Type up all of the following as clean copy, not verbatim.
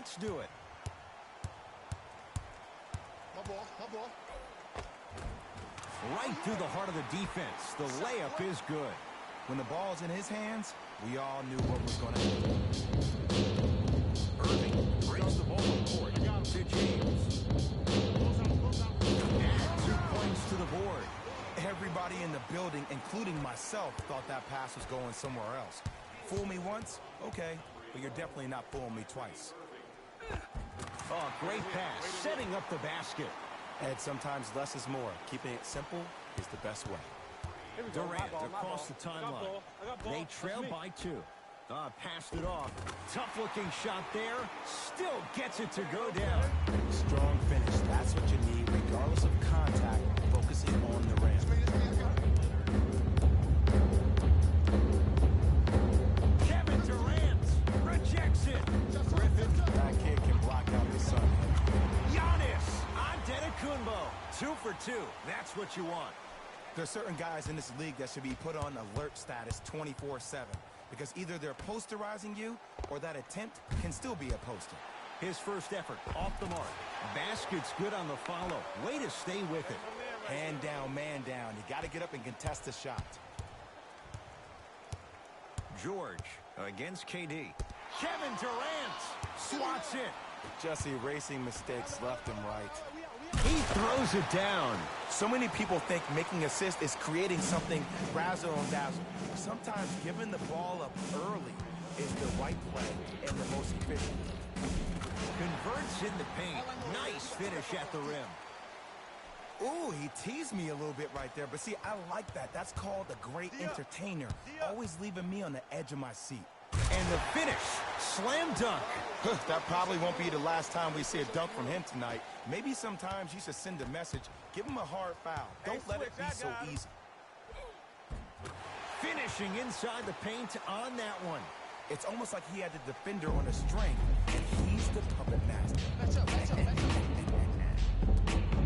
Let's do it. My ball, my ball. Right through the heart of the defense. The layup is good. When the ball's in his hands, we all knew what was going to happen. Irving brings the ball on court to James. Add 2 points to the board. Everybody in the building, including myself, thought that pass was going somewhere else. Fool me once, okay, but you're definitely not fooling me twice. Oh, great pass, setting up the basket. Ed, sometimes less is more. Keeping it simple is the best way. Durant across the timeline. They trail by 2. Passed it off. Tough-looking shot there. Still gets it to go down. Strong finish. That's what you need, regardless of contact, focusing on the rim. Kevin Durant rejects it. Griffin. That kid can block out the sun. Giannis Antetokounmpo. 2 for 2. That's what you want. There's certain guys in this league that should be put on alert status 24/7 because either they're posterizing you or that attempt can still be a poster. His first effort off the mark. Basket's good on the follow. Way to stay with it. Hand down, man down. You got to get up and contest the shot. George against KD. Kevin Durant swats it. Just erasing mistakes left and right. He throws it down. So many people think making assists is creating something razzle and dazzle. Sometimes giving the ball up early is the right play and the most efficient. Converts in the paint. Nice finish at the rim. Ooh, he teased me a little bit right there. But see, I like that. That's called a great entertainer. Always leaving me on the edge of my seat. And the finish. Slam dunk. That probably won't be the last time we see a dunk from him tonight. Maybe sometimes you should send a message. Give him a hard foul. Don't let it be so easy. Finishing inside the paint on that one. It's almost like he had the defender on a string, and he's the puppet master.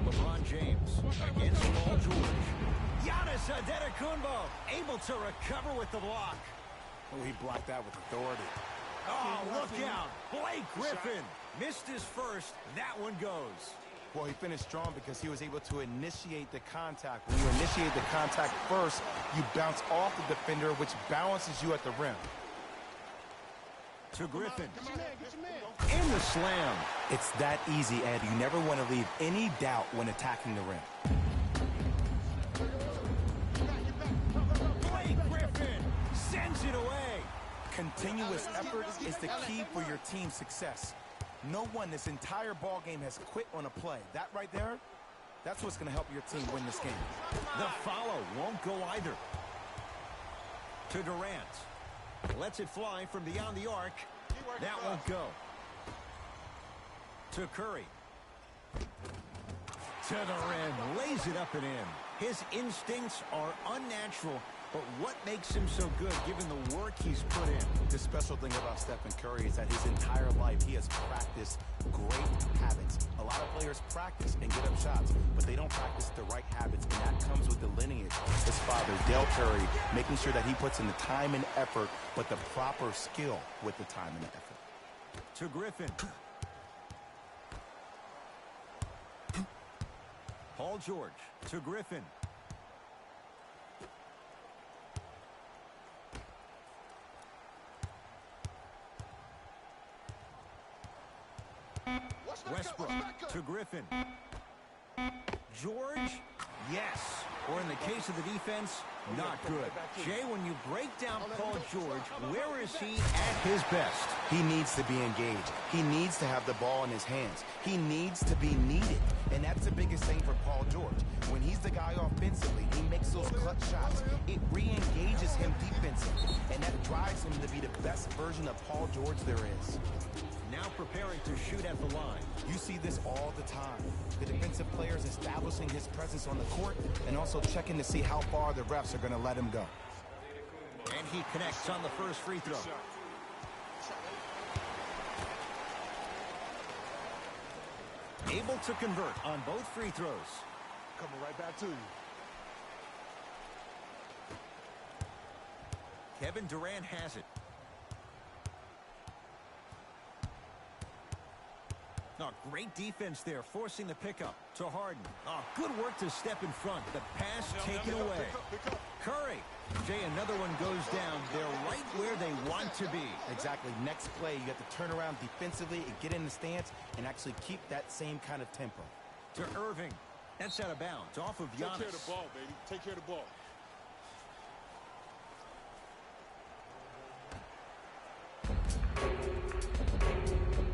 LeBron James against Paul George. Giannis Antetokounmpo able to recover with the block. Oh, he blocked that with authority. Oh, look out. Blake Griffin missed his first. That one goes. Well, he finished strong because he was able to initiate the contact. When you initiate the contact first, you bounce off the defender, which balances you at the rim. To Griffin. Get your man. In the slam. It's that easy, Ed. You never want to leave any doubt when attacking the rim. Blake Griffin sends it away. Continuous effort is the key for your team's success. No one this entire ball game has quit on a play. That right there, that's what's going to help your team win this game. The follow won't go either. To Durant. Lets it fly from beyond the arc. That won't go. To Curry. To the rim. Lays it up and in. His instincts are unnatural, but what makes him so good given the work he's put in? The special thing about Stephen Curry is that his entire life he has practiced great habits. A lot of players practice and get up shots, but they don't practice the right habits, and that comes with the lineage. His father, Dale Curry, making sure that he puts in the time and effort, but the proper skill with the time and the effort. To Griffin. Paul George to Griffin. Westbrook to Griffin. George, yes. Or in the case of the defense, not good. Jay, when you break down Paul George, where is he at his best? He needs to be engaged. He needs to have the ball in his hands. He needs to be needed. And that's the biggest thing for Paul George. When he's the guy offensively, he makes those clutch shots. It re-engages him defensively. And that drives him to be the best version of Paul George there is. Now preparing to shoot at the line. You see this all the time. The defensive players establishing his presence on the court and also checking to see how far the refs are going to let him go. And he connects on the first free throw. Able to convert on both free throws. Coming right back to you. Kevin Durant has it. Great defense there, forcing the pickup to Harden. Oh, good work to step in front. The pass taken away. Curry. Jay, another one goes down. They're right where they want to be. Exactly. Next play, you have to turn around defensively and get in the stance and actually keep that same kind of tempo. To Irving. That's out of bounds. Off of Giannis. Take care of the ball, baby. Take care of the ball.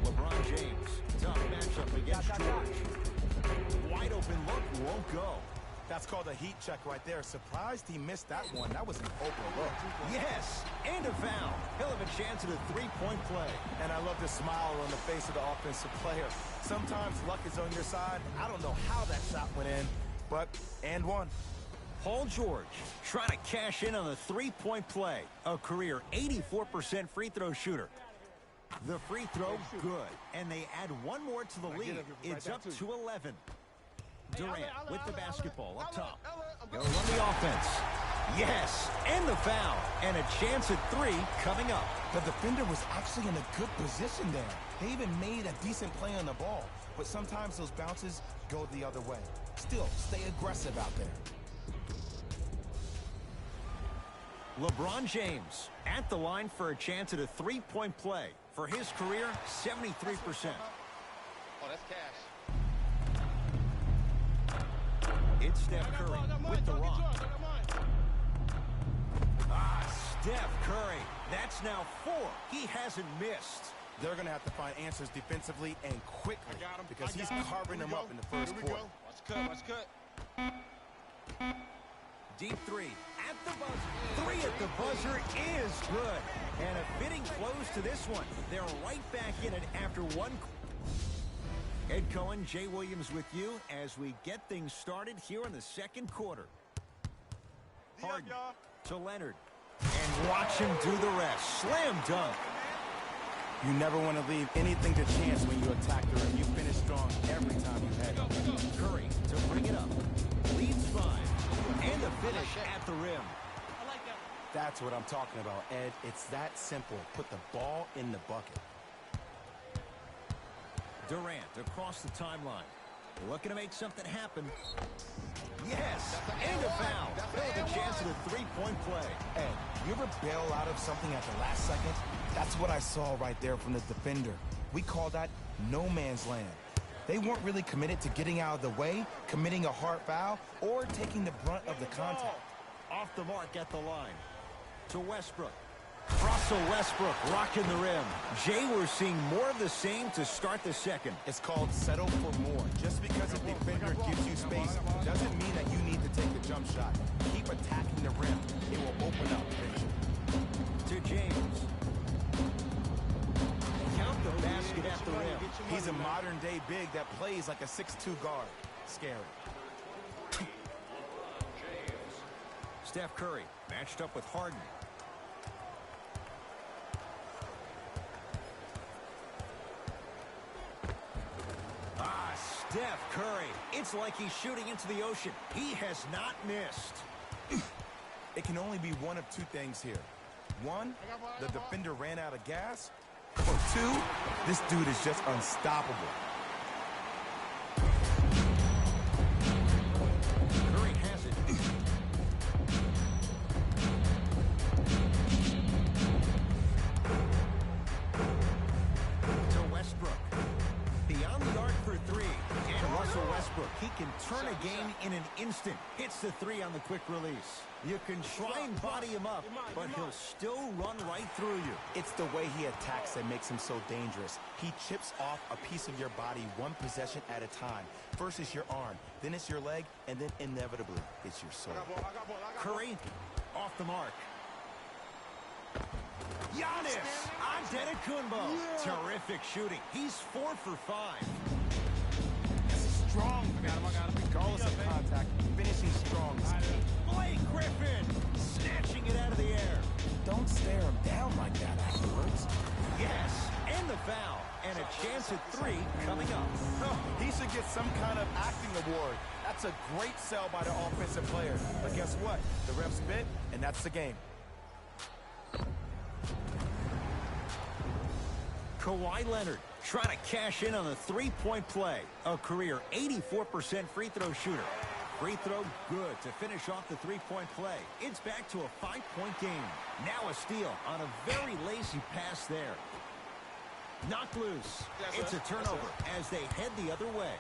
LeBron James. Tough matchup against George. Wide open look. Won't go. That's called a heat check right there. Surprised he missed that one. That was an open look. Yes, and a foul. He'll have a chance at a three-point play. And I love the smile on the face of the offensive player. Sometimes luck is on your side. I don't know how that shot went in, but and one. Paul George trying to cash in on the three-point play. A career 84% free throw shooter. The free throw, good. And they add one more to the lead. It's up to 11. Durant with the basketball up top. He'll run the offense. Yes, and the foul. And a chance at three coming up. The defender was actually in a good position there. They even made a decent play on the ball. But sometimes those bounces go the other way. Still, stay aggressive out there. LeBron James at the line for a chance at a three-point play. For his career, 73%. Oh, that's cash. It's Steph Curry with the rock. Steph Curry. That's now 4. He hasn't missed. They're going to have to find answers defensively and quickly because he's carving them up in the first quarter. Watch cut. Deep three at the buzzer. 3 at the buzzer is good. And a fitting close to this one. They're right back in it after one. Ed Cohen, Jay Williams with you as we get things started here in the second quarter. Harden to Leonard. And watch him do the rest. Slam dunk. You never want to leave anything to chance when you attack the rim. You finish strong every time you head up. Curry to bring it up. Leads 5. And the finish at the rim. That's what I'm talking about, Ed. It's that simple. Put the ball in the bucket. Durant across the timeline. Looking to make something happen. Yes, and a foul. They'll have a chance at a three-point play. Ed, you ever bail out of something at the last second? That's what I saw right there from the defender. We call that no man's land. They weren't really committed to getting out of the way, committing a hard foul, or taking the brunt of the contact. Off the mark at the line. To Westbrook. Russell Westbrook rocking the rim. Jay, we're seeing more of the same to start the second. It's called settle for more. Just because a defender gives you space doesn't mean that you need to take the jump shot. Keep attacking the rim. It will open up. To James. Count the basket at the rim. He's a modern-day big that plays like a 6'2 guard. Scary. Steph Curry matched up with Harden. Steph Curry. It's like he's shooting into the ocean. He has not missed. It can only be one of two things here. One, the defender ran out of gas. Or two, this dude is just unstoppable. Curry has it. To Westbrook. Beyond the arc for 3. And Russell Westbrook, he can turn a game in an instant. Hits the 3 on the quick release. You can try and body him up, but he'll still run right through you. It's the way he attacks that makes him so dangerous. He chips off a piece of your body one possession at a time. First it's your arm, then it's your leg, and then inevitably it's your soul. Curry off the mark. Giannis Antetokounmpo. Terrific shooting. He's 4 for 5. Strong finish. Regardless of contact, finishing strong is key. Blake Griffin snatching it out of the air. Don't stare him down like that afterwards. Yes, and the foul. And a chance at 3 coming up. Oh, he should get some kind of acting award. That's a great sell by the offensive player. But guess what? The ref spit, and that's the game. Kawhi Leonard Trying to cash in on the three-point play. A career 84% free throw shooter. Free throw good to finish off the three-point play. It's back to a 5-point game. Now a steal on a very lazy pass there. Knocked loose. It's a turnover as they head the other way.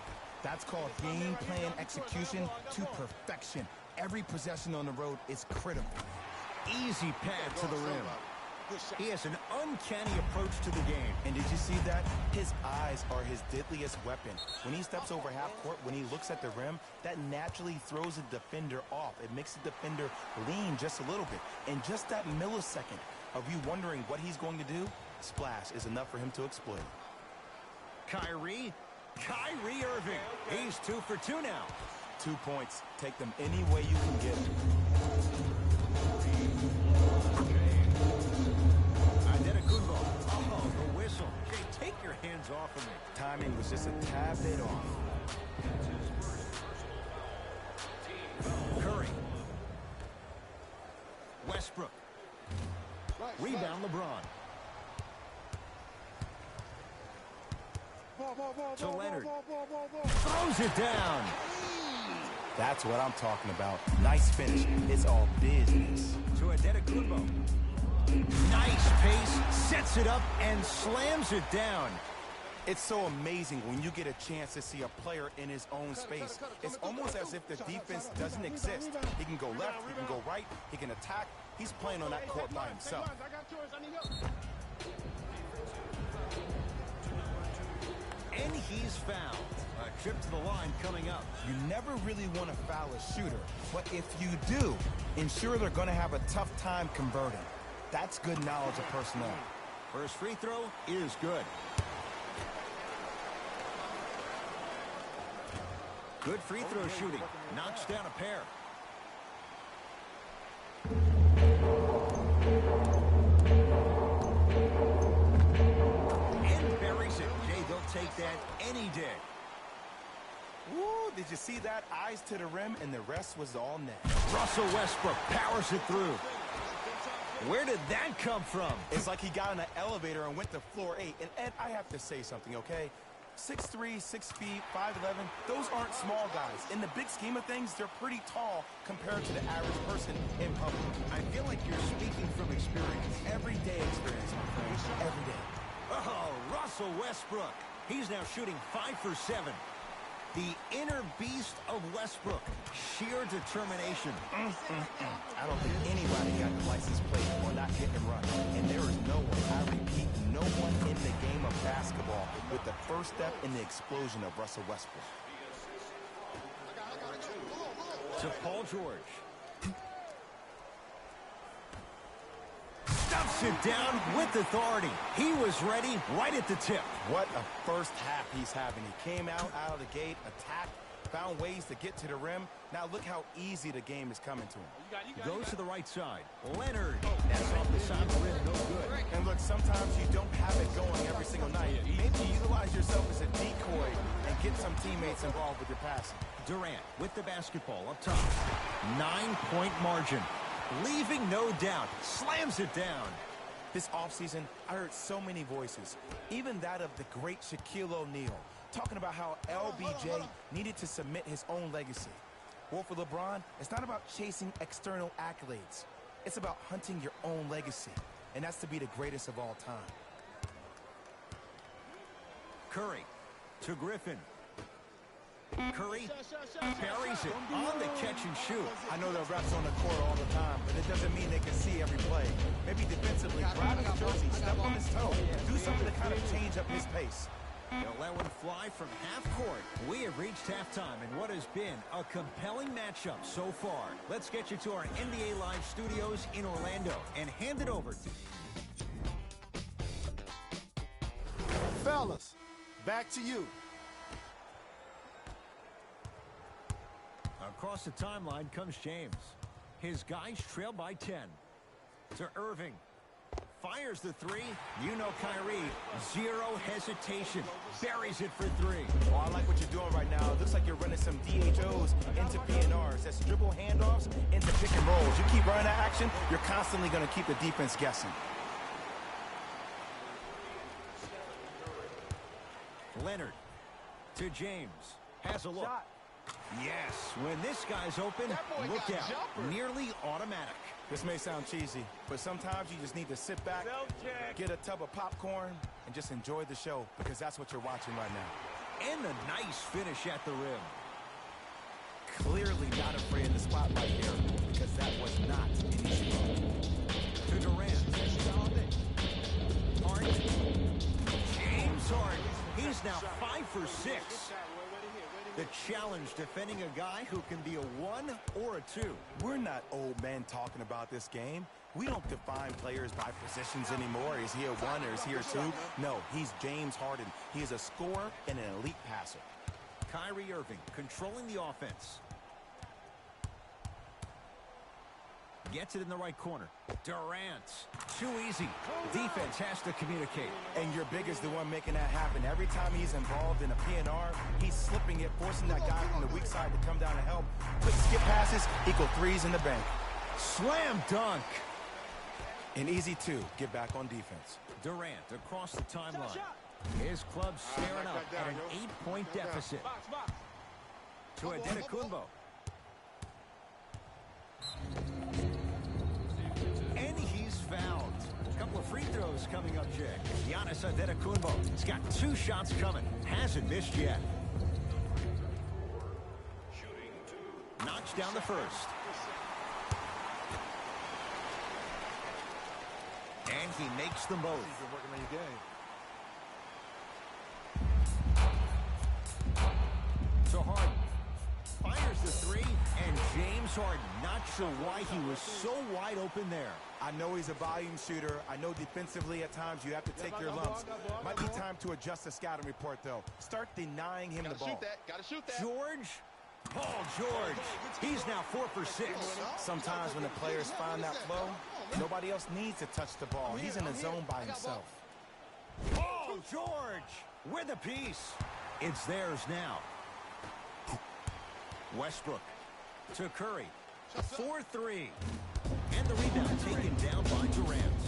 That's called game plan execution to perfection. Every possession on the road is critical. Easy pad to the rim. He has an uncanny approach to the game. And did you see that? His eyes are his deadliest weapon. When he steps over half court, when he looks at the rim, that naturally throws a defender off. It makes the defender lean just a little bit. And just that millisecond of you wondering what he's going to do, splash is enough for him to exploit. Kyrie Irving. He's 2 for 2 now. 2 points. Take them any way you can get it. Oh, the whistle. Hey, take your hands off of me. Timing was just a tad bit off. Curry. Westbrook. Rebound LeBron. To Leonard. Throws it down. That's what I'm talking about. Nice finish. It's all business. To Antetokounmpo. Nice pace, sets it up, and slams it down. It's so amazing when you get a chance to see a player in his own space. It's almost as if the defense doesn't exist. He can go left, he can go right, he can attack. He's playing on that court by himself. And he's fouled. A trip to the line coming up. You never really want to foul a shooter, but if you do, ensure they're going to have a tough time converting. That's good knowledge of personnel. First free throw is good. Good free throw shooting. Knocks down a pair. And buries it. Jay, they'll take that any day. Woo, did you see that? Eyes to the rim, and the rest was all net. Russell Westbrook powers it through. Where did that come from? It's like he got in an elevator and went to floor 8. And Ed, I have to say something, okay? 6'3", 6 feet, 5'11", those aren't small guys. In the big scheme of things, they're pretty tall compared to the average person in public. I feel like you're speaking from experience. Everyday experience, my friend. Every day. Oh, Russell Westbrook. He's now shooting 5 for 7. The inner beast of Westbrook. Sheer determination. I don't think anybody got the license plate on that hit and run. And there is no one, I repeat, no one in the game of basketball with the first step in the explosion of Russell Westbrook. To Paul George. Stuffs it down with authority. He was ready right at the tip. What a first half he's having. He came out of the gate, attacked, found ways to get to the rim. Now look how easy the game is coming to him. Goes to the right side. Leonard. That's off the side of the rim. No good. And look, sometimes you don't have it going every single night. Maybe utilize yourself as a decoy and get some teammates involved with your passing. Durant with the basketball up top. 9-point margin. Leaving no doubt. Slams it down. This offseason, I heard so many voices, even that of the great Shaquille O'Neal, talking about how LBJ needed to submit his own legacy. Well, for LeBron, it's not about chasing external accolades. It's about hunting your own legacy, and that's to be the greatest of all time. Curry to Griffin. Curry buries it on the catch and shoot. I know there are refs on the court all the time, but it doesn't mean they can see every play. Maybe defensively, grab his jersey, step on his toe, do something to kind of change up his pace. They'll let one fly from half court. We have reached halftime in what has been a compelling matchup so far. Let's get you to our NBA Live studios in Orlando and hand it over to... Fellas, back to you. Across the timeline comes James. His guys trail by 10. To Irving. Fires the three. You know Kyrie. Zero hesitation. Buries it for 3. Oh, I like what you're doing right now. It looks like you're running some DHOs into PNRs. That's dribble handoffs into pick and rolls. You keep running that action, you're constantly going to keep the defense guessing. Leonard to James. Has a look. Shot. Yes, when this guy's open, look out. Nearly automatic. This may sound cheesy, but sometimes you just need to sit back, get a tub of popcorn, and just enjoy the show, because that's what you're watching right now. And a nice finish at the rim. Clearly not afraid of the spotlight here, because that was not an easy run. To Durant. Harden. James Harden. He's now 5 for 6. The challenge defending a guy who can be a 1 or a 2. We're not old men talking about this game. We don't define players by positions anymore. Is he a 1 or is he a 2? No, he's James Harden. He is a scorer and an elite passer. Kyrie Irving controlling the offense. Gets it in the right corner. Durant. Too easy. Defense has to communicate. And your big is the one making that happen. Every time he's involved in a PNR, he's slipping it, forcing that guy from the weak side to come down and help. Quick skip passes equal threes in the bank. Slam dunk. An easy 2. Get back on defense. Durant across the timeline. His club staring up at an 8-point deficit. To Antetokounmpo. And he's fouled. A couple of free throws coming up, Jay. Giannis Antetokounmpo. He's got 2 shots coming. Hasn't missed yet. Knocks down the first. And he makes them both. So Harden fires the 3, and James Harden, not sure why he was so wide open there. I know he's a volume shooter. I know defensively at times you have to take your lumps. Might be time to adjust the scouting report, though. Start denying him the ball. Gotta shoot that. George. Paul George. He's now 4 for 6. Sometimes when the players find that flow, nobody else needs to touch the ball. He's in a zone by himself. Paul George with a piece. It's theirs now. Westbrook to Curry. 4-3. And the rebound taken down by Durant.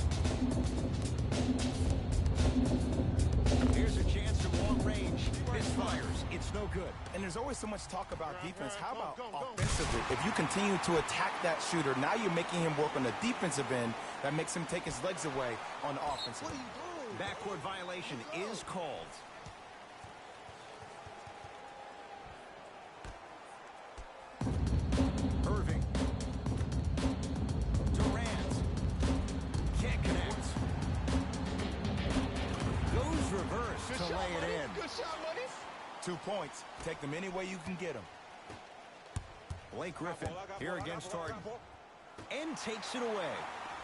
Here's a chance from long range. Misfires. It's no good. And there's always so much talk about defense. How about offensively? If you continue to attack that shooter, now you're making him work on the defensive end. That makes him take his legs away on the offensive end. Backcourt violation is called. Irving. Durant. Can't connect. Goes reverse to lay it in. Good shot, buddy. 2 points. Take them any way you can get them. Blake Griffin here against Harden. And takes it away.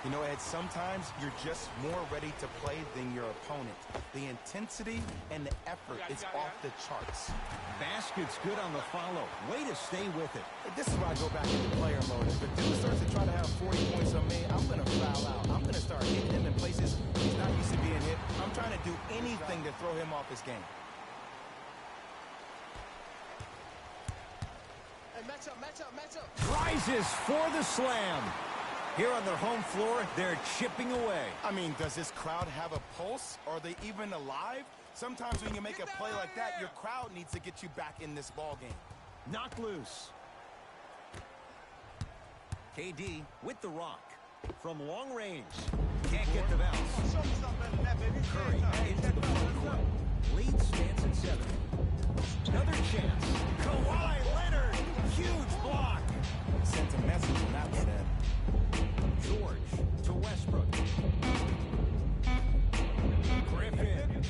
You know, Ed, sometimes you're just more ready to play than your opponent. The intensity and the effort is off the charts. Basket's good on the follow. Way to stay with it. This is where I go back into player mode. If a dude starts to try to have 40 points on me, I'm going to foul out. I'm going to start hitting him in places he's not used to being hit. I'm trying to do anything to throw him off his game. Hey, match up. Rises for the slam. Here on their home floor, they're chipping away. I mean, does this crowd have a pulse? Are they even alive? Sometimes when you make a play like that, your crowd needs to get you back in this ball game. Knocked loose. KD with the rock. From long range. Can't get the bounce. Curry into the front court. Lead stands at 7. Another chance. Kawhi Leonard. Huge block. Sent a message on that one, Ed. George to Westbrook. Griffin.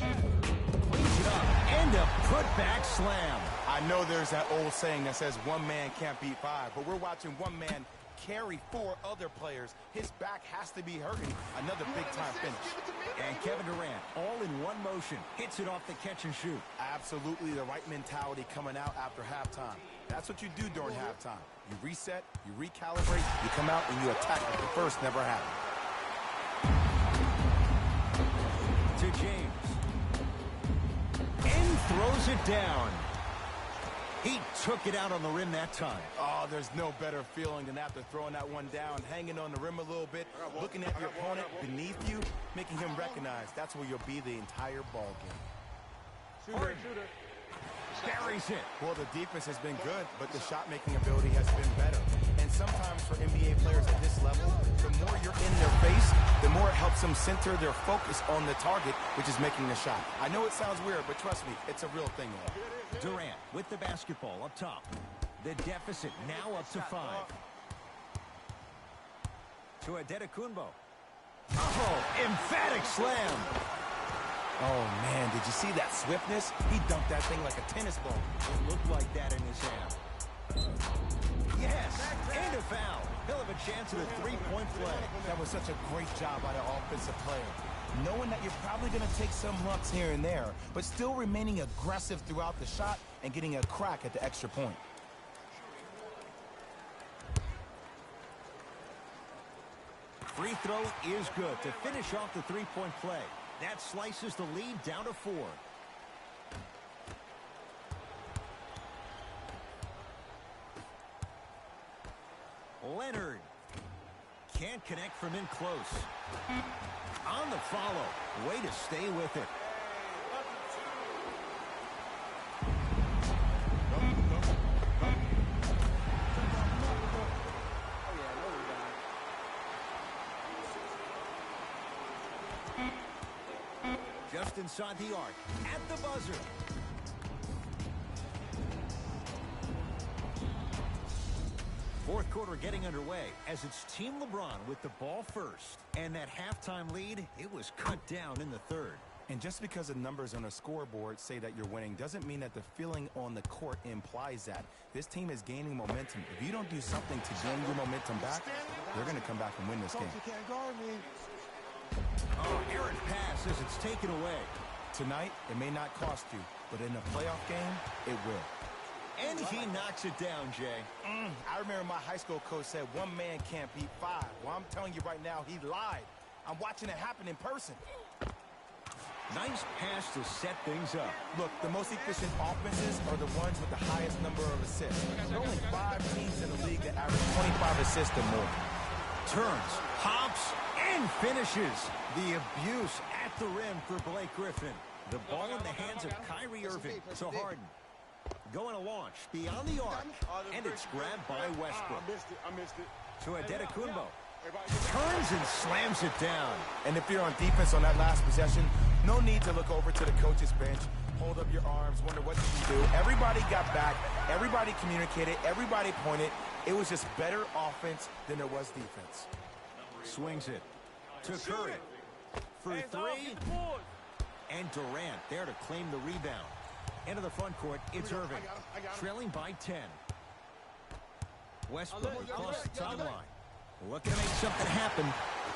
Cleans it up. And a putback slam. I know there's that old saying that says one man can't beat 5, but we're watching one man carry 4 other players. His back has to be hurting. Another big-time finish. And Kevin Durant, all in one motion, hits it off the catch and shoot. Absolutely the right mentality coming out after halftime. That's what you do during halftime. You reset, you recalibrate, you come out, and you attack like the first never happened. To James. And throws it down. He took it out on the rim that time. Oh, there's no better feeling than after throwing that one down, hanging on the rim a little bit, looking at your opponent beneath you, making him recognize that's where you'll be the entire ball game. Harden buries it. Well, the defense has been good, but the shot-making ability has been better. And sometimes for NBA players at this level, the more you're in their face, the more it helps them center their focus on the target, which is making the shot. I know it sounds weird, but trust me, it's a real thing. Durant with the basketball up top. The deficit now up to 5. To Antetokounmpo. Oh, emphatic slam. Oh, man, did you see that swiftness? He dunked that thing like a tennis ball. It looked like that in his hand. Yes, and a foul. He'll have a chance at a three-point play. That was such a great job by the offensive player. Knowing that you're probably going to take some lumps here and there, but still remaining aggressive throughout the shot and getting a crack at the extra point. Free throw is good to finish off the three-point play. That slices the lead down to 4. Leonard can't connect from in close. On the follow. Way to stay with it. Just inside the arc, at the buzzer. Fourth quarter getting underway as it's Team LeBron with the ball first. And that halftime lead, it was cut down in the third. And just because the numbers on a scoreboard say that you're winning doesn't mean that the feeling on the court implies that. This team is gaining momentum. If you don't do something to gain your momentum back, they're going to come back and win this game. You can't guard me. Oh, errant pass as it's taken away. Tonight, it may not cost you, but in a playoff game, it will. And he knocks it down, Jay. I remember my high school coach said one man can't beat 5. Well, I'm telling you right now, he lied. I'm watching it happen in person. Nice pass to set things up. Look, the most efficient offenses are the ones with the highest number of assists. There are only 5 teams in the league that average 25 assists or more. Turns, hops, and finishes. The abuse at the rim for Blake Griffin. The ball in the hands of Kyrie Irving to Harden. Going to launch beyond the arc, and it's grabbed by Westbrook. I missed it. To Antetokounmpo. Turns and slams it down. And if you're on defense on that last possession, no need to look over to the coach's bench, hold up your arms, wonder what you can do. Everybody got back. Everybody communicated. Everybody pointed. It was just better offense than there was defense. Swings it to Curry for 3. And Durant there to claim the rebound. Into the front court, it's Irving. Trailing by 10. Westbrook across the timeline. Looking to make something happen.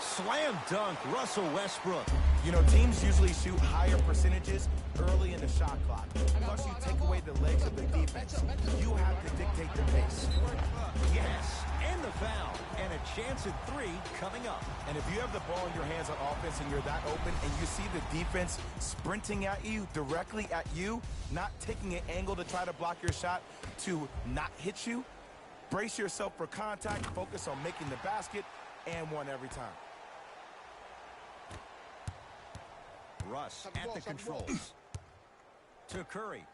Slam dunk, Russell Westbrook. You know, teams usually shoot higher percentages early in the shot clock. Plus, you take away the legs of the defense. You have to dictate the pace. Yes, and the foul. And a chance at 3 coming up. And if you have the ball in your hands on offense and you're that open and you see the defense sprinting at you, directly at you, not taking an angle to try to block your shot to not hit you, brace yourself for contact, focus on making the basket, and one every time. Russ at the controls. To Curry.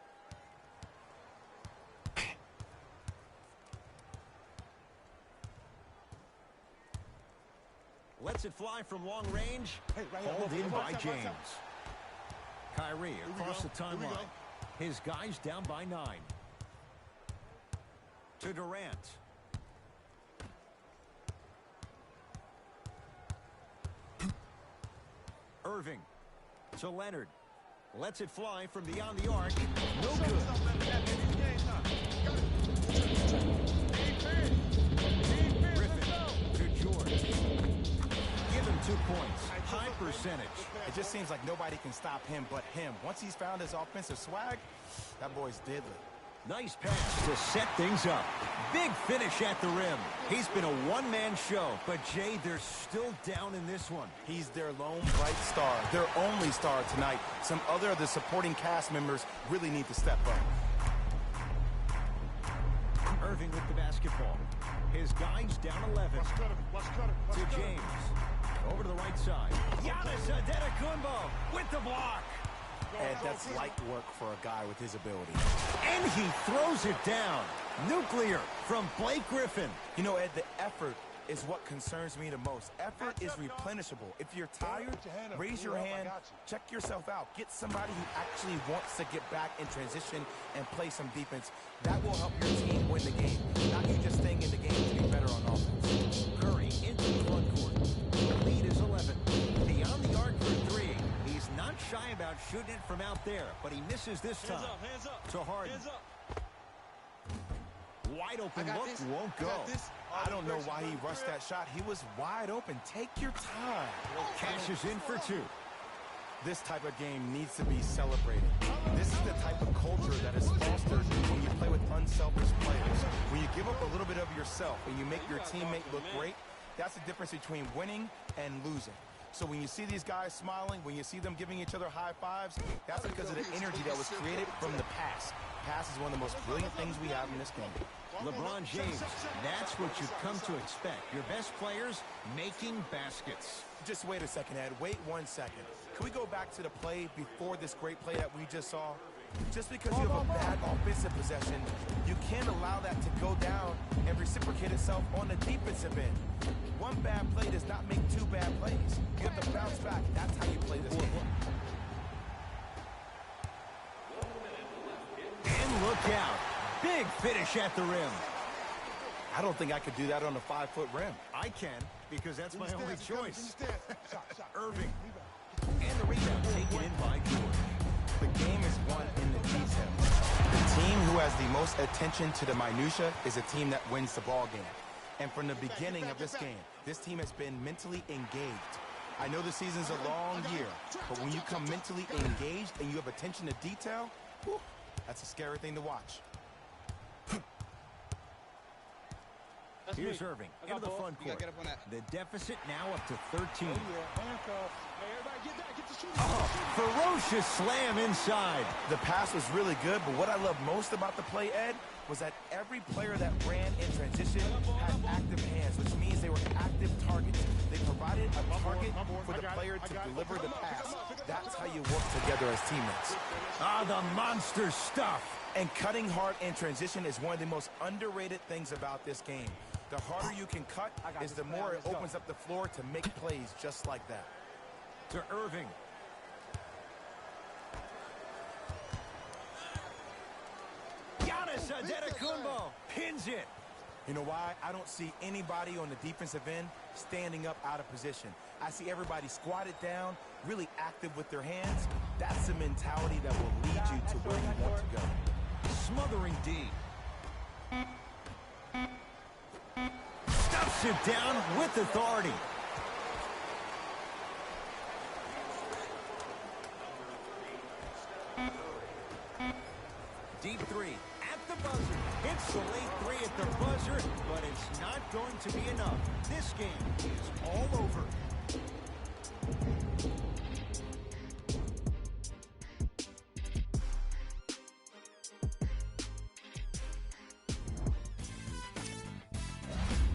Lets it fly from long range. Hauled in by James. Kyrie across the timeline. His guys down by 9. To Durant. Irving. To Leonard. Lets it fly from beyond the arc. No good. Griffin to George. Give him 2 points. High percentage. It just seems like nobody can stop him but him. Once he's found his offensive swag, that boy's deadly. Nice pass to set things up. Big finish at the rim. He's been a one-man show, but Jay, they're still down in this one. He's their lone bright star, their only star tonight. Some other of the supporting cast members really need to step up. Irving with the basketball. His guys down 11. To James. Over to the right side. Giannis Antetokounmpo with the block. Ed, that's light work for a guy with his ability. And he throws it down. Nuclear from Blake Griffin. You know, Ed, the effort is what concerns me the most. Effort is replenishable. If you're tired, raise your hand, check yourself out. Get somebody who actually wants to get back in transition and play some defense. That will help your team win the game, not you just staying in the game to be better on offense. Curry into the front court. The lead is 11. Beyond the arc for three. He's not shy about shooting it from out there, but he misses this time. Hands up. To Harden. Hands up. Wide open look won't I go. got this. I don't know why he rushed that shot. He was wide open. Take your time. Cashes in for two. This type of game needs to be celebrated. This is the type of culture that is fostered when you play with unselfish players. When you give up a little bit of yourself and you make your teammate look great, that's the difference between winning and losing. So when you see these guys smiling, when you see them giving each other high fives, that's because of the energy that was created from the pass. Pass is one of the most brilliant things we have in this game. LeBron James, that's what you've come to expect. Your best players making baskets. Just wait a second, Ed. Wait 1 second. Can we go back to the play before this great play that we just saw? Just because you have a bad offensive possession, you can't allow that to go down and reciprocate itself on the defensive end. One bad play does not make two bad plays. You have to bounce back. That's how you play this game. And look out. Big finish at the rim. I don't think I could do that on a 5-foot rim. I can, because that's my only choice. Shot. Irving. And the rebound taken in by George. The game is won in the details. The team who has the most attention to the minutia is a team that wins the ball game. And from the beginning of this game, this team has been mentally engaged. I know the season's a long year, but when you come mentally engaged and you have attention to detail, whew, that's a scary thing to watch. Here's Irving into the front court. Get up on that. The deficit now up to 13. Handcuff. Hey, everybody get back. Get the shooting. Ferocious slam inside. The pass was really good, but what I love most about the play, Ed, was that every player that ran in transition had active hands, which means they were active targets. They provided a target for the player to deliver the pass. That's how you work together as teammates. The monster stuff. And cutting hard in transition is one of the most underrated things about this game. The harder you can cut is the more it opens up the floor to make plays just like that. To Irving. Giannis Antetokounmpo pins it. You know why? I don't see anybody on the defensive end standing up out of position. I see everybody squatted down, really active with their hands. That's the mentality that will lead you to where you want to go. Smothering D. Stuffs it down with authority. Deep three at the buzzer. Hits the late three at the buzzer, but it's not going to be enough. This game is all over.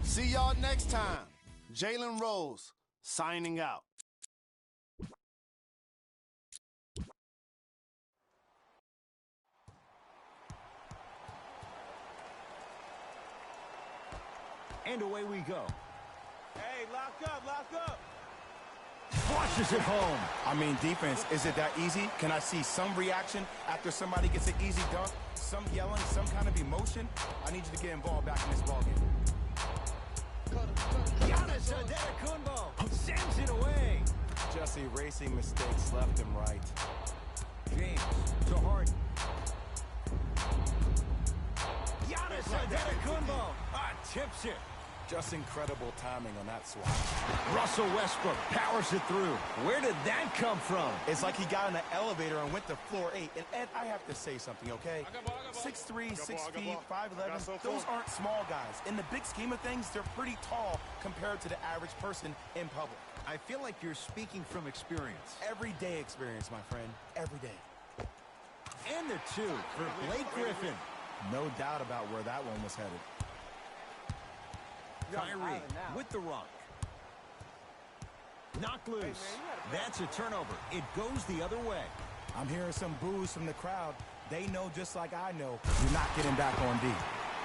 See y'all next time. Jalen Rose, signing out. And away we go. Hey, lock up. Flushes it home. I mean, defense, is it that easy? Can I see some reaction after somebody gets an easy dunk? Some yelling, some kind of emotion? I need you to get involved back in this ballgame. Giannis Antetokounmpo sends it away. Just erasing mistakes left and right. James to Harden. Giannis Antetokounmpo tips it. Just incredible timing on that swat. Russell Westbrook powers it through. Where did that come from? It's like he got in an elevator and went to floor 8. And Ed, I have to say something, okay? 6'3", 6 feet, 5'11", those aren't small guys. In the big scheme of things, they're pretty tall compared to the average person in public. I feel like you're speaking from experience. Everyday experience, my friend. Every day. And the two for Blake Griffin. No doubt about where that one was headed. Kyrie with the rock. Knocked loose. That's a turnover. It goes the other way. I'm hearing some boos from the crowd. They know just like I know you're not getting back on D.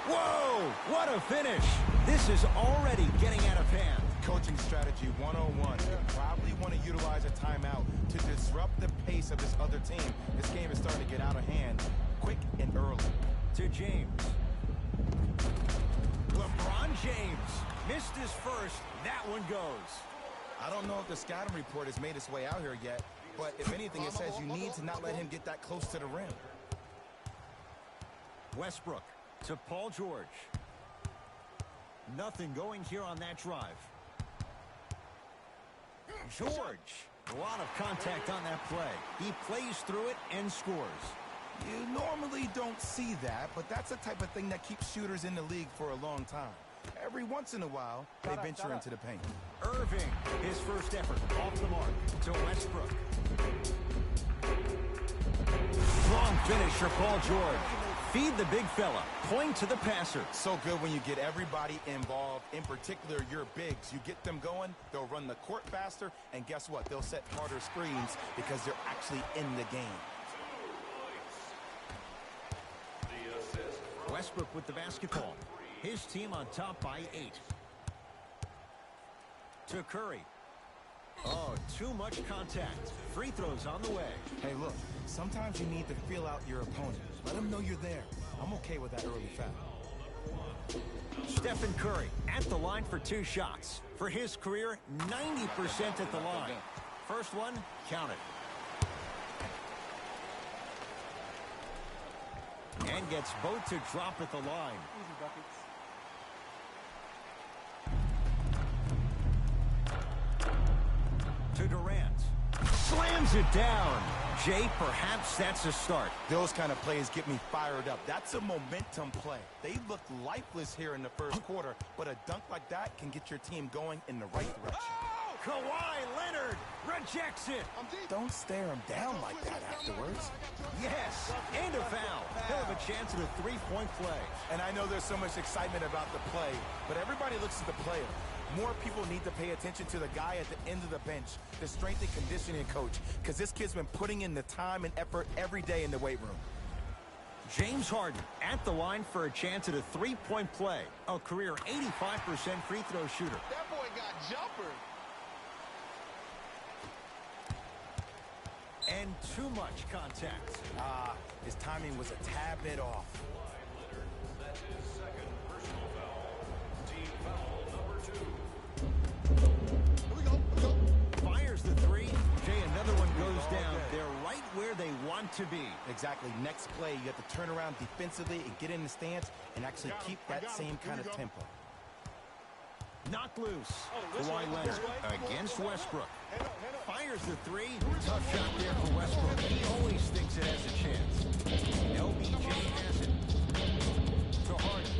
Whoa, what a finish. This is already getting out of hand. Coaching strategy 101. You probably want to utilize a timeout to disrupt the pace of this other team. This game is starting to get out of hand quick and early. To James. LeBron James missed his first. That one goes. I don't know if the scouting report has made its way out here yet, but if anything, it says you need to not let him get that close to the rim. Westbrook to Paul George. Nothing going here on that drive. George. A lot of contact on that play. He plays through it and scores. You normally don't see that, but that's the type of thing that keeps shooters in the league for a long time. Every once in a while, they venture into the paint. Irving, his first effort off the mark to Westbrook. Strong finish for Paul George. Feed the big fella. Point to the passer. So good when you get everybody involved, in particular your bigs. You get them going, they'll run the court faster, and guess what? They'll set harder screens because they're actually in the game. Westbrook with the basketball. His team on top by 8. To Curry. Oh, too much contact. Free throws on the way. Hey, look, sometimes you need to feel out your opponent. Let them know you're there. I'm okay with that early foul. Stephen Curry at the line for 2 shots. For his career, 90% at the line. First one, count it. And gets both to drop at the line. Easy buckets. To Durant. Slams it down. Jay, perhaps that's a start. Those kind of plays get me fired up. That's a momentum play. They looked lifeless here in the first quarter, but a dunk like that can get your team going in the right direction. Kawhi Leonard rejects it. Don't stare him down like that afterwards. Yes, and a foul. He'll have a chance at a 3-point play. And I know there's so much excitement about the play, but everybody looks at the player. More people need to pay attention to the guy at the end of the bench, the strength and conditioning coach, because this kid's been putting in the time and effort every day in the weight room. James Harden at the line for a chance at a 3-point play. A career 85% free throw shooter. That boy got jumper. And too much contact. His timing was a tad bit off. Fires the 3. Jay, another one goes down. They're right where they want to be. Exactly. Next play, you have to turn around defensively and get in the stance and actually keep that same kind of tempo. Knocked loose. Kawhi Leonard against Westbrook. Fires the 3. Tough shot there for Westbrook. He always thinks it has a chance. LBJ has it. To Harden.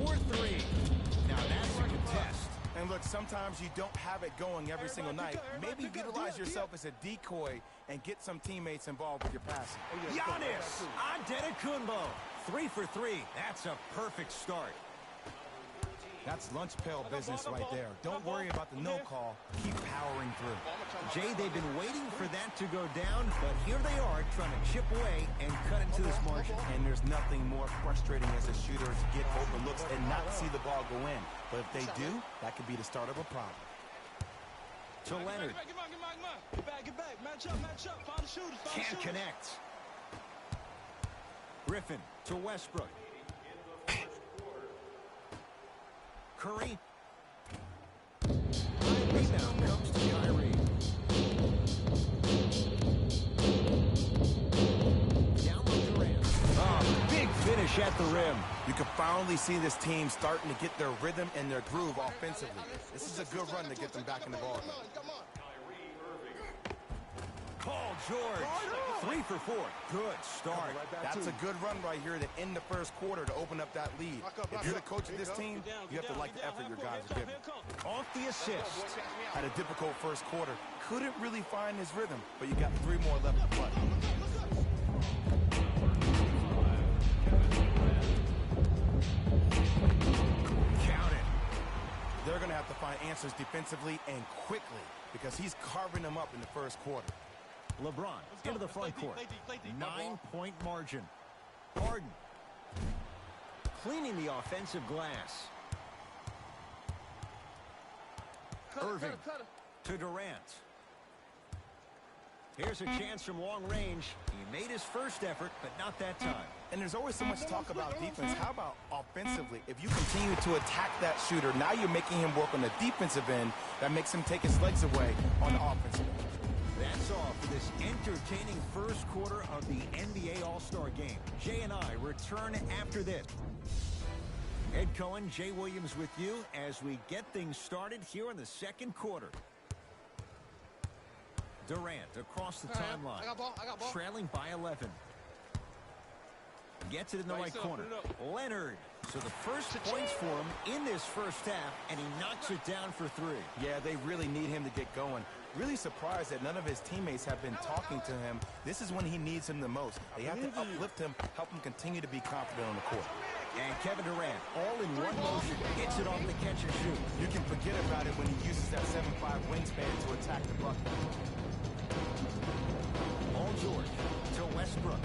4-3. Now that's a contest. And look, sometimes you don't have it going every single night. Maybe utilize yourself as a decoy and get some teammates involved with your passing. Giannis Antetokounmpo. 3 for 3. That's a perfect start. That's lunch pail business right there. Don't worry about the no call. Keep powering through. Jay, they've been waiting for that to go down, but here they are trying to chip away and cut into this margin. And there's nothing more frustrating as a shooter to get open looks and not see the ball go in. But if they do, that could be the start of a problem. To Leonard. Get back. Match up. Find the shooters. Can't connect. Griffin to Westbrook. Curry. Rebound comes to Kyrie. Down with Durant. Oh, big finish at the rim. You can finally see this team starting to get their rhythm and their groove offensively. This is a good run to get them back in the ball game. Paul George. 3 for 4. Good start. That's a good run right here to end the first quarter to open up that lead. If you're the coach of this team, you have to like the effort your guys are giving. Off the assist. Had a difficult first quarter. Couldn't really find his rhythm, but you got 3 more left to play. Count it. They're going to have to find answers defensively and quickly because he's carving them up in the first quarter. LeBron into the front court. Play deep, 9-point margin. Harden cleaning the offensive glass. Irving to Durant. Here's a chance from long range. He made his first effort, but not that time. And there's always so much talk about defense. How about offensively? If you continue to attack that shooter, now you're making him work on the defensive end. That makes him take his legs away on the offensive end. That's all for this entertaining first quarter of the NBA All-Star Game. Jay and I return after this. Ed Cohen, Jay Williams with you as we get things started here in the second quarter. Durant across the timeline. I got ball. Trailing by 11. Gets it in the right corner. Leonard. So the first points for him in this first half, and he knocks it down for 3. Yeah, they really need him to get going. Really surprised that none of his teammates have been talking to him. This is when he needs him the most. They have to uplift him, help him continue to be confident on the court. And Kevin Durant, all in one motion, hits it off the catch and shoot. You can forget about it when he uses that 7'5" wingspan to attack the bucket. Paul George to Westbrook.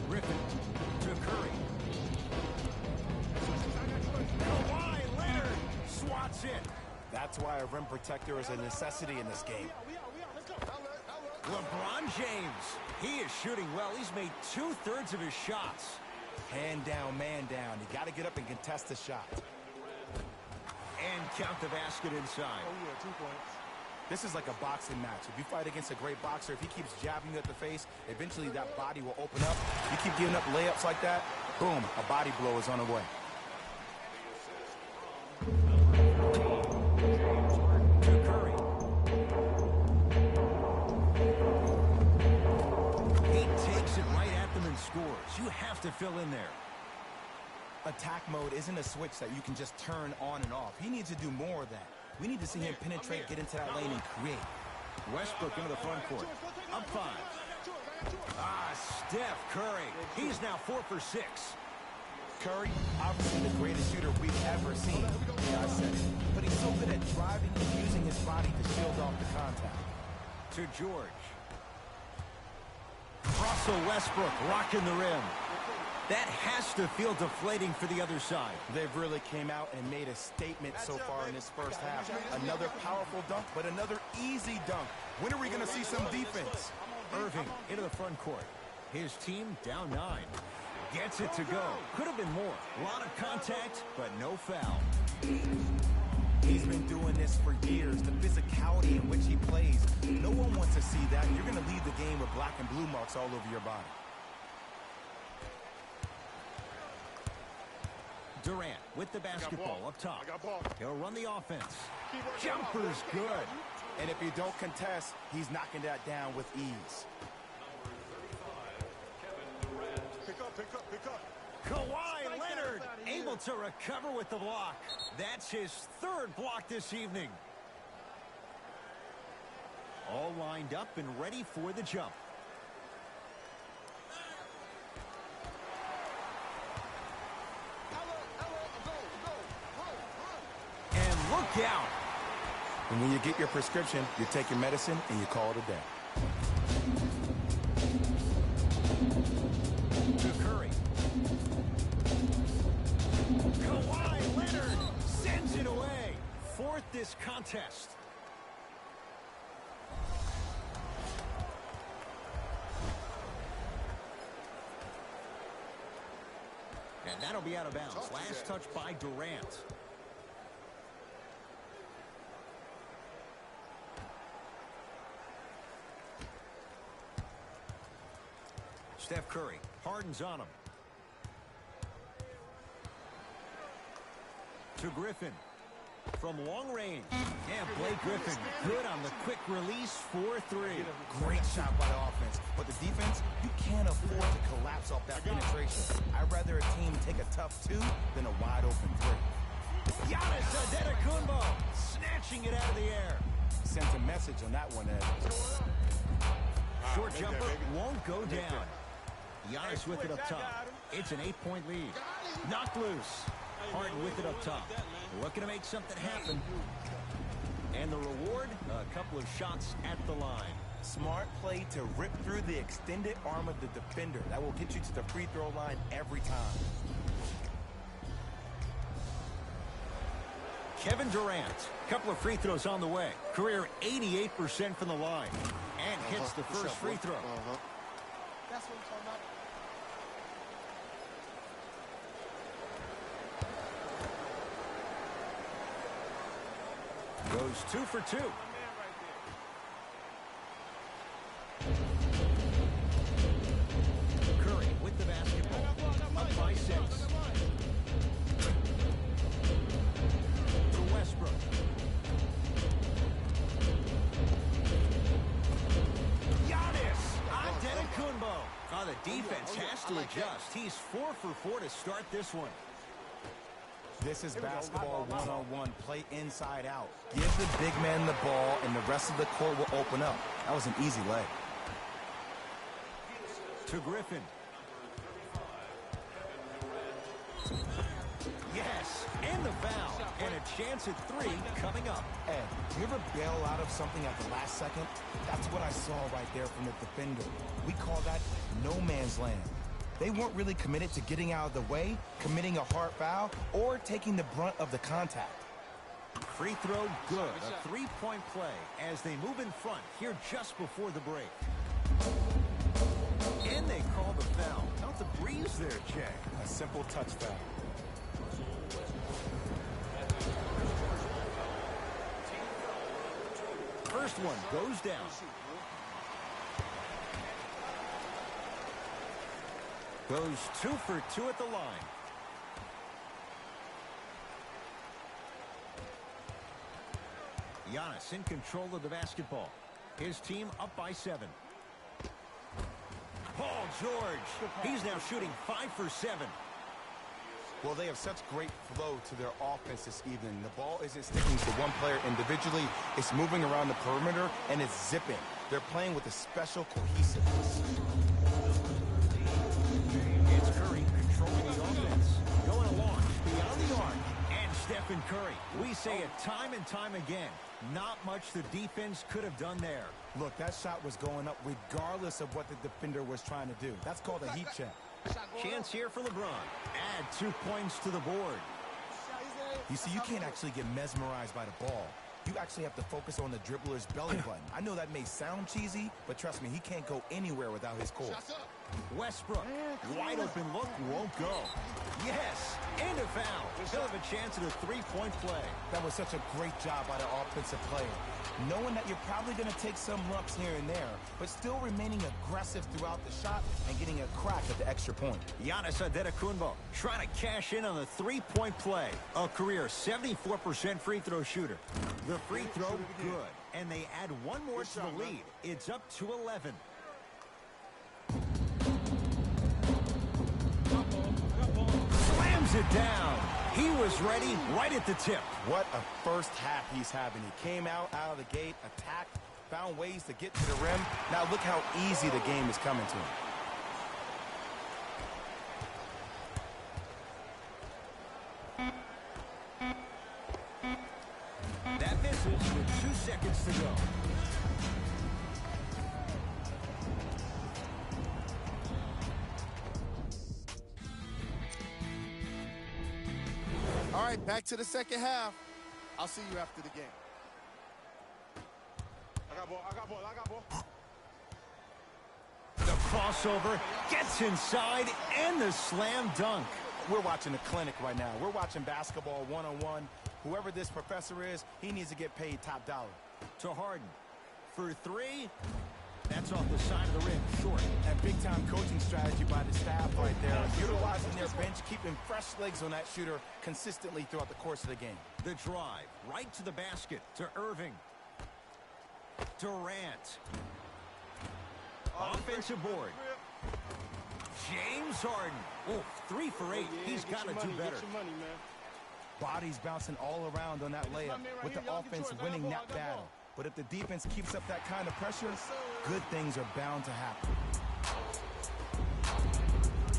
Griffin to Curry. Kawhi Leonard swats it. That's why a rim protector is a necessity in this game. LeBron James. He is shooting well. He's made 2/3 of his shots. Hand down, man down. You got to get up and contest the shot. And count the basket inside. Oh, yeah, 2 points. This is like a boxing match. If you fight against a great boxer, if he keeps jabbing you at the face, eventually that body will open up. You keep giving up layups like that, boom, a body blow is on the way. To Curry. He takes it right at them and scores. You have to fill in there. Attack mode isn't a switch that you can just turn on and off. He needs to do more of that. We need to see him penetrate, get into that lane, and create. Westbrook into the front court. Up 5. Steph Curry. He's now 4 for 6. Curry, obviously the greatest shooter we've ever seen. Yeah, I said it. But he's so good at driving and using his body to shield off the contact. To George. Russell Westbrook rocking the rim. That has to feel deflating for the other side. They've really came out and made a statement so far in this first half. Another powerful dunk, but another easy dunk. When are we going to see some defense? Irving into the front court. His team down 9. Gets it to go. Could have been more. A lot of contact, but no foul. He's been doing this for years. The physicality in which he plays. No one wants to see that. You're going to leave the game with black and blue marks all over your body. Durant with the basketball up top. He'll run the offense. Jumper's good. And if you don't contest, he's knocking that down with ease. Pick up. Kawhi Leonard able to recover with the block. That's his 3rd block this evening. All lined up and ready for the jump. And look out. And when you get your prescription, you take your medicine and you call it a day. To Curry. Kawhi Leonard sends it away. 4th this contest. And that'll be out of bounds. Last touch by Durant. Steph Curry. Harden's on him. To Griffin. From long range. Yeah, Blake Griffin. Good on the quick release. 4-3. Great shot by the offense. But the defense, you can't afford to collapse off that penetration. I'd rather a team take a tough 2 than a wide open 3. Giannis Antetokounmpo snatching it out of the air. Sent a message on that one, Ed. Short jumper won't go down. Giannis with it up top. It's an 8-point lead. Knocked loose. Harden with it up top. Looking to make something happen. And the reward, a couple of shots at the line. Smart play to rip through the extended arm of the defender. That will get you to the free throw line every time. Kevin Durant, couple of free throws on the way. Career 88% from the line. And hits the first free throw. That's what I'm talking about. Goes 2 for 2. Curry with the basketball. Up by 6. To Westbrook. Giannis Antetokounmpo. Oh, the defense has to adjust. He's 4 for 4 to start this one. This is basketball one-on-one. Play inside out. Give the big man the ball, and the rest of the court will open up. That was an easy leg. To Griffin. Yes, and the foul. And a chance at 3 coming up. Ed, you ever bail out of something at the last second? That's what I saw right there from the defender. We call that no man's land. They weren't really committed to getting out of the way, committing a hard foul, or taking the brunt of the contact. Free throw good. A 3-point play as they move in front here just before the break. And they call the foul. Not the breeze there, Jay. A simple touch foul. First one goes down. Goes 2 for 2 at the line. Giannis in control of the basketball. His team up by 7. Paul George. He's now shooting 5 for 7. Well, they have such great flow to their offense this evening. The ball isn't sticking to one player individually. It's moving around the perimeter, and it's zipping. They're playing with a special cohesiveness. It's Curry controlling the offense. Going to launch beyond the arc. And Stephen Curry. We say it time and time again. Not much the defense could have done there. Look, that shot was going up regardless of what the defender was trying to do. That's called a heat check. Chance here for LeBron. Add 2 points to the board. You see, you can't actually get mesmerized by the ball. You actually have to focus on the dribbler's belly button. I know that may sound cheesy, but trust me, he can't go anywhere without his core. Westbrook, wide open look, won't go. Yes, and a foul. He'll have a chance at a 3-point play. That was such a great job by the offensive player. Knowing that you're probably going to take some lumps here and there, but still remaining aggressive throughout the shot and getting a crack at the extra point. Giannis Antetokounmpo trying to cash in on the 3-point play. A career 74% free throw shooter. The free throw, good. And they add 1 more to the lead. It's up to 11. Slams it down. He was ready right at the tip. What a first half he's having. He came out of the gate, attacked, found ways to get to the rim. Now look how easy the game is coming to him. That misses with 2 seconds to go. All right, back to the second half. I'll see you after the game. I got ball. The crossover gets inside and the slam dunk. We're watching a clinic right now. We're watching basketball one-on-one. Whoever this professor is, he needs to get paid top dollar. To Harden. For 3. That's off the side of the rim, short. And big-time coaching strategy by the staff right there. Utilizing their bench, keeping fresh legs on that shooter consistently throughout the course of the game. The drive, right to the basket, to Irving. Durant. Offensive board. James Harden. Oh, 3 for 8. He's got to do better. Bodies bouncing all around on that layup with the offense winning that battle. But if the defense keeps up that kind of pressure, good things are bound to happen.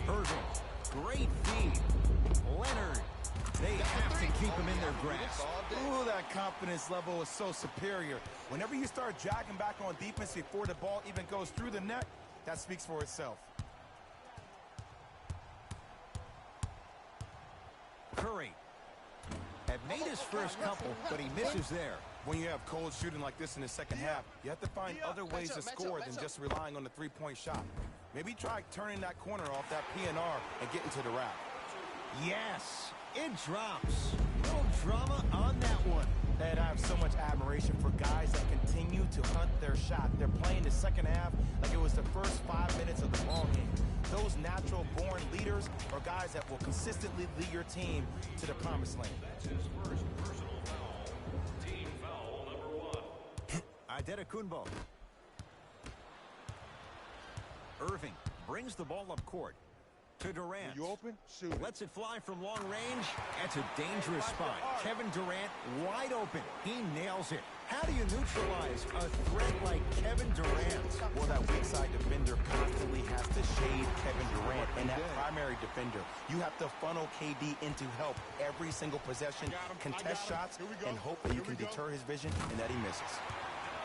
Irving. Great feed. Leonard. They have to keep him in their grasp. Ooh, that confidence level is so superior. Whenever you start dragging back on defense before the ball even goes through the net, that speaks for itself. Curry had made his first couple, but he misses there. When you have cold shooting like this in the second half, you have to find other ways to score than just relying on the three-point shot. Maybe try turning that corner off that PNR and getting to the rack. Yes, it drops. Little drama on that one. And I have so much admiration for guys that continue to hunt their shot. They're playing the second half like it was the first 5 minutes of the ball game. Those natural-born leaders are guys that will consistently lead your team to the promised land. That's his first personal foul. Team foul number 1. Antetokounmpo. Irving brings the ball up court to Durant. You open? Shoot. Lets it fly from long range. That's a dangerous spot. Kevin Durant wide open. He nails it. How do you neutralize a threat like Kevin Durant? Well, that weak side defender constantly has to shade Kevin Durant, and that primary defender, you have to funnel KD into help every single possession, contest shots, and hope that you can deter his vision and that he misses.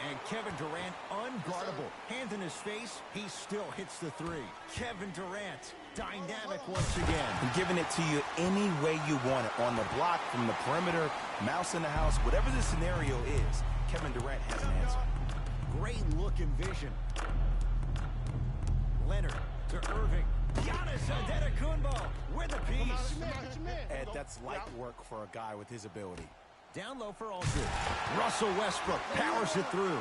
And Kevin Durant, unguardable. Hand in his face, he still hits the three. Kevin Durant, dynamic once again. And giving it to you any way you want it. On the block, from the perimeter, mouse in the house, whatever the scenario is, Kevin Durant has an answer. Great look and vision. Leonard to Irving. Giannis Antetokounmpo with a piece. Ed, that's light work for a guy with his ability. Down low for Aldridge. Russell Westbrook powers it through.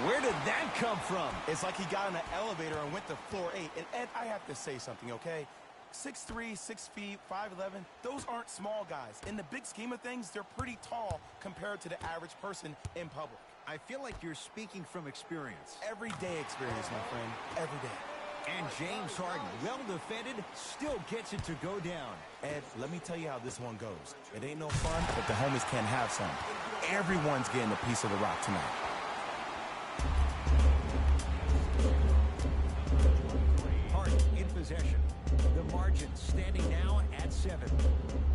Where did that come from? It's like he got in an elevator and went to floor 8. And Ed, I have to say something, okay? 6'3", 6 feet, 5'11", those aren't small guys. In the big scheme of things, they're pretty tall compared to the average person in public. I feel like you're speaking from experience. Everyday experience, my friend. Every day. And James Harden, well defended, still gets it to go down. Ed, let me tell you how this one goes. It ain't no fun, but the homies can have some. Everyone's getting a piece of the rock tonight. Harden in possession. The margin standing now at 7.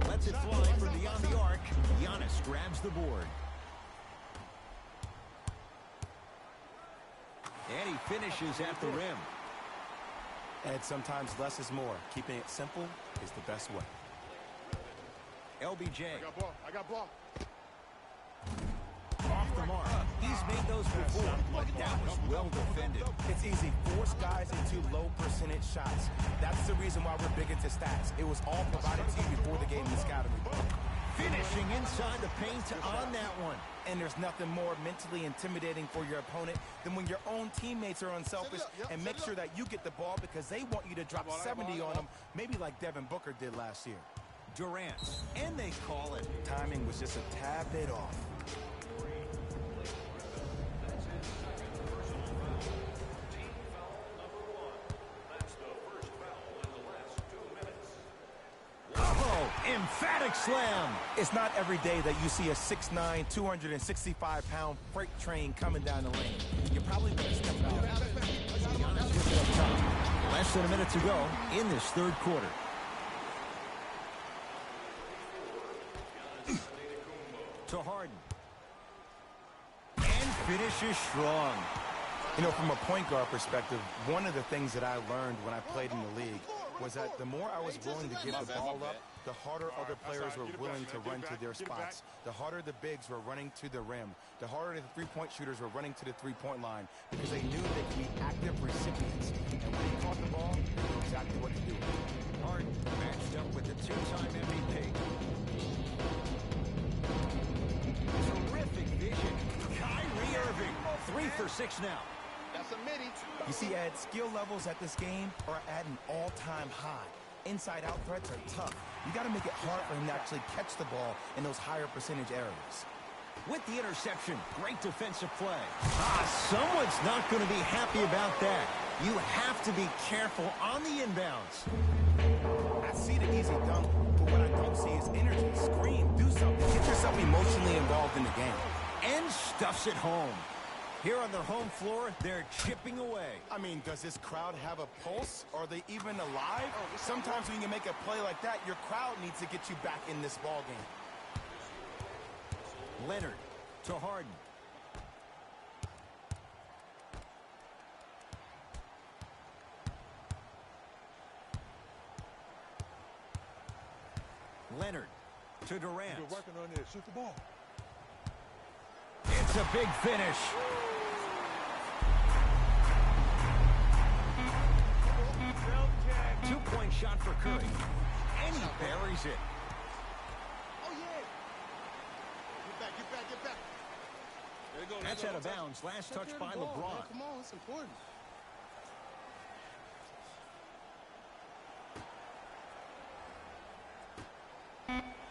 Lets it fly from beyond the arc. Giannis grabs the board. And he finishes at the rim. Ed, sometimes less is more. Keeping it simple is the best way. LBJ. I got ball. Off the mark. He's made those before, but that was well defended. It's easy. Force guys into low percentage shots. That's the reason why we're big into stats. It was all provided to you before the game in the scouting report. Finishing inside the paint on that one. And there's nothing more mentally intimidating for your opponent than when your own teammates are unselfish and make sure that you get the ball because they want you to drop 70 on them, maybe like Devin Booker did last year. Durant, and they call it. Timing was just a tad bit off. Emphatic slam. It's not every day that you see a 6'9", 265-pound freight train coming down the lane. You're probably going to step out. Giannis with it up top. Less than a minute to go in this third quarter. To Harden. And finishes strong. You know, from a point guard perspective, one of the things that I learned when I played in the league was that the more I was willing to give the ball up, the harder other players were willing to run to their spots. The harder the bigs were running to the rim. The harder the three-point shooters were running to the three-point line because they knew they could be active recipients. And when he caught the ball, they knew exactly what to do. Harden matched up with the two-time MVP. Terrific vision. Kyrie Irving, 3 for 6 now. That's a midi. You see, Ed, skill levels at this game are at an all-time high. Inside-out threats are tough. You got to make it hard for him to actually catch the ball in those higher percentage areas. With the interception, great defensive play. Someone's not going to be happy about that. You have to be careful on the inbounds. I see the easy dunk, but what I don't see is energy. Scream, do something. Get yourself emotionally involved in the game. And stuffs it home. Here on their home floor, they're chipping away. I mean, does this crowd have a pulse? Are they even alive? Sometimes when you make a play like that, your crowd needs to get you back in this ball game. Leonard to Harden. Leonard to Durant. You're working on this. Shoot the ball. It's a big finish. Two-point shot for Curry. And he buries it. Oh, yeah. Get back. There you go. That's out of bounds. Last touch by LeBron. Man, come on, it's important.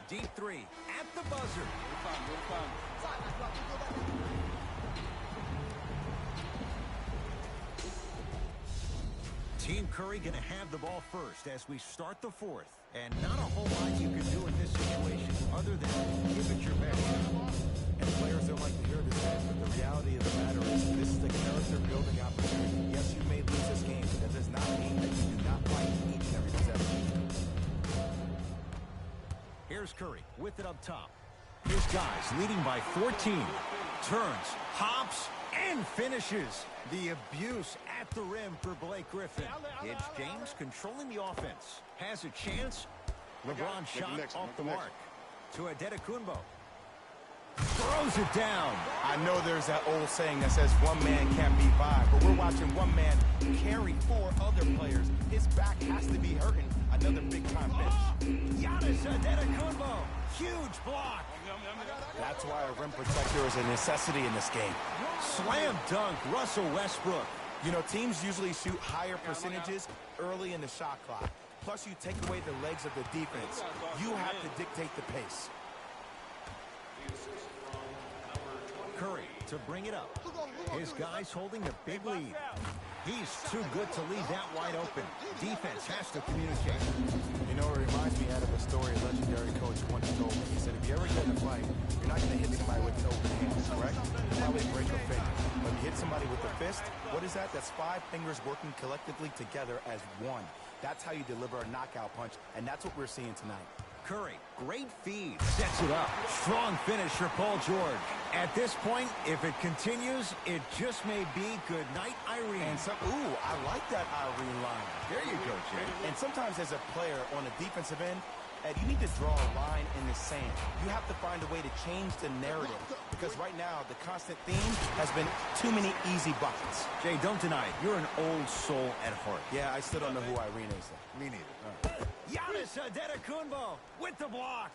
Deep three at the buzzer. Team Curry going to have the ball first as we start the fourth. And not a whole lot you can do in this situation other than give it your best. And players don't like to hear this, but the reality of the matter is this is a character-building opportunity. Yes, you may lose this game, but that does not mean that you do not fight each and every possession. Here's Curry with it up top. His guys leading by 14. Turns, hops, and finishes. The abuse at the rim for Blake Griffin. It's James controlling the offense. Has a chance. LeBron shot off the mark. To Antetokounmpo. Throws it down. I know there's that old saying that says one man can't beat five, but we're watching one man carry four other players. His back has to be hurting. Another big-time finish. Giannis Antetokounmpo. Huge block. That's why a rim protector is a necessity in this game. Slam dunk, Russell Westbrook. You know, teams usually shoot higher percentages early in the shot clock. Plus, you take away the legs of the defense. You have to dictate the pace. Curry to bring it up. His guys holding a big lead. He's too good to leave that wide open. Defense has to communicate. You know, it reminds me of a story a legendary coach once told me. He said, if you ever get in a fight, you're not going to hit somebody with an open hand, correct? Probably break a finger. But if you hit somebody with a fist, what is that? That's 5 fingers working collectively together as one. That's how you deliver a knockout punch, and that's what we're seeing tonight. Curry, great feed, sets it up. Strong finish for Paul George. At this point, if it continues, it just may be good night, Irene. And ooh, I like that Irene line. There you go, Jay. And sometimes as a player on the defensive end, Ed, you need to draw a line in the sand. You have to find a way to change the narrative because right now the constant theme has been too many easy buckets. Jay, don't deny it. You're an old soul at heart. Yeah, I still don't know who Irene is, though. Me neither. Giannis Antetokounmpo with the block.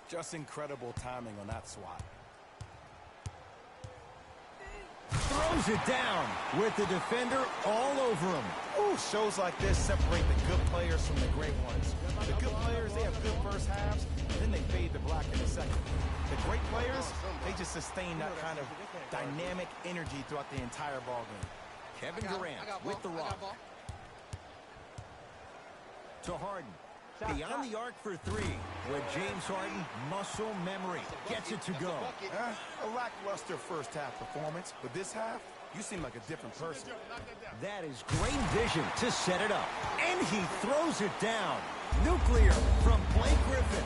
Just incredible timing on that swat. Throws it down with the defender all over him. Ooh, shows like this separate the good players from the great ones. The good players, they have good first halves, and then they fade to black in the second. The great players, they just sustain that kind of dynamic energy throughout the entire ball game. Kevin Durant with the rock. To Harden. Beyond the arc for 3 with James Harden, muscle memory. Gets it to go. A lackluster first half performance, but this half, you seem like a different person. That is great vision to set it up. And he throws it down. Nuclear from Blake Griffin.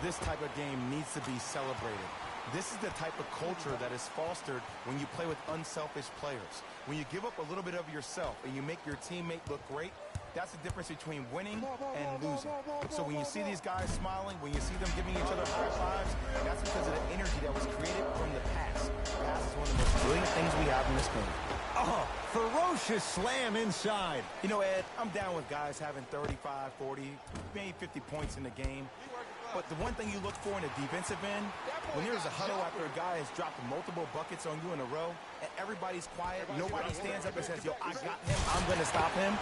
This type of game needs to be celebrated. This is the type of culture that is fostered when you play with unselfish players. When you give up a little bit of yourself and you make your teammate look great, that's the difference between winning and losing. So when you see these guys smiling, when you see them giving each other high fives, that's because of the energy that was created from the pass. Pass is one of the most brilliant things we have in this game. Oh, ferocious slam inside. You know, Ed, I'm down with guys having 35, 40, maybe 50 points in the game. But the one thing you look for in a defensive end, when there's a huddle after a guy has dropped multiple buckets on you in a row, and everybody's quiet, nobody stands up and says, yo, I got him, I'm going to stop him,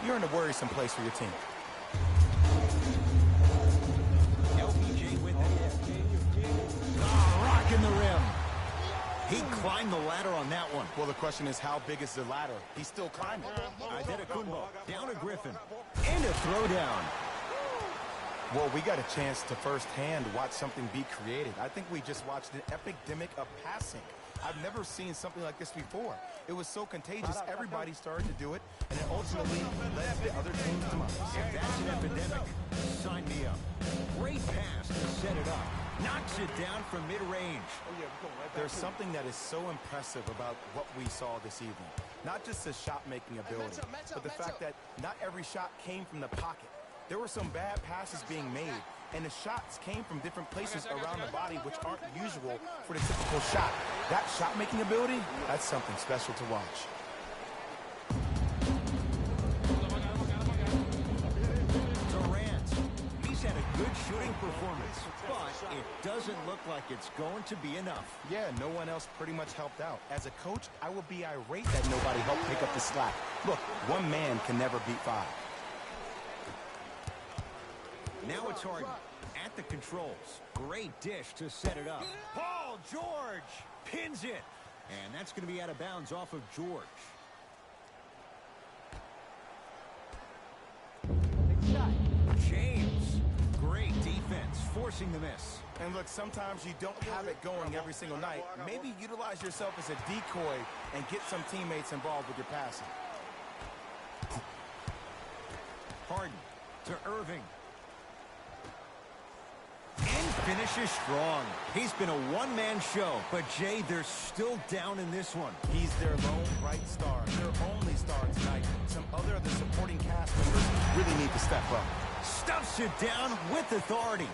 you're in a worrisome place for your team. LPJ with it. Rocking the rim. He climbed the ladder on that one. Well, the question is, how big is the ladder? He's still climbing. Antetokounmpo down to Griffin. And a throwdown. Well, we got a chance to firsthand watch something be created. I think we just watched an epidemic of passing. I've never seen something like this before. It was so contagious, everybody started to do it, and it ultimately led the other team's demise. If that's an epidemic, sign me up. Great pass to set it up. Knocks it down from mid-range. There's something that is so impressive about what we saw this evening. Not just the shot-making ability, but the fact that not every shot came from the pocket. There were some bad passes being made, and the shots came from different places around the body, which aren't usual for the typical shot. That shot-making ability, that's something special to watch. Durant, he's had a good shooting performance, but it doesn't look like it's going to be enough. Yeah, no one else pretty much helped out. As a coach, I would be irate that nobody helped pick up the slack. Look, one man can never beat five. Now it's Harden at the controls. Great dish to set it up. Paul George pins it. And that's going to be out of bounds off of George. James, great defense, forcing the miss. And look, sometimes you don't have it going every single night. Maybe utilize yourself as a decoy and get some teammates involved with your passing. Harden to Irving. And finishes strong. He's been a one-man show, but Jay, they're still down in this one. He's their lone bright star, their only star tonight. Some other of the supporting cast members really need to step up. Stuffs it down with authority.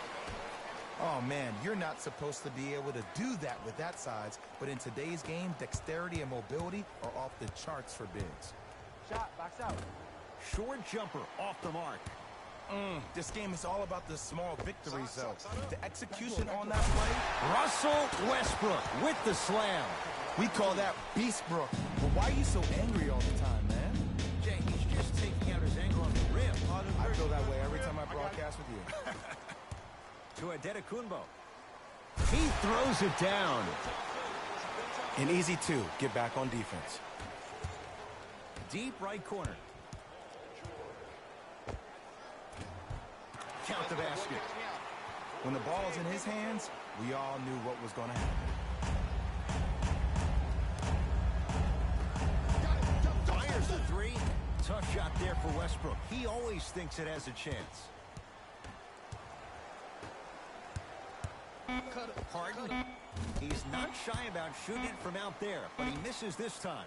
Oh, man, you're not supposed to be able to do that with that size, but in today's game, dexterity and mobility are off the charts for bigs. Shot, box out. Short jumper off the mark. This game is all about the small victories, though. The execution on that play, Russell Westbrook with the slam. we call that Beastbrook. But why are you so angry all the time, man? Jay, he's just taking out his anger on the rim. I feel that way every time I broadcast with you. To Adetokunbo. He throws it down. An easy two, get back on defense. Deep right corner. Count the basket. When the ball's in his hands, we all knew what was going to happen. Fires the three. Tough shot there for Westbrook. He always thinks it has a chance. Harden. He's not shy about shooting it from out there, but he misses this time.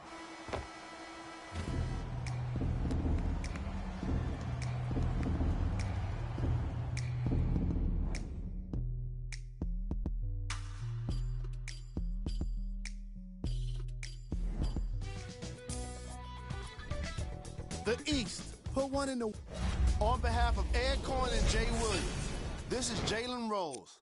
The East, put one in the... On behalf of Ed Coyne and Jay Williams, this is Jalen Rose.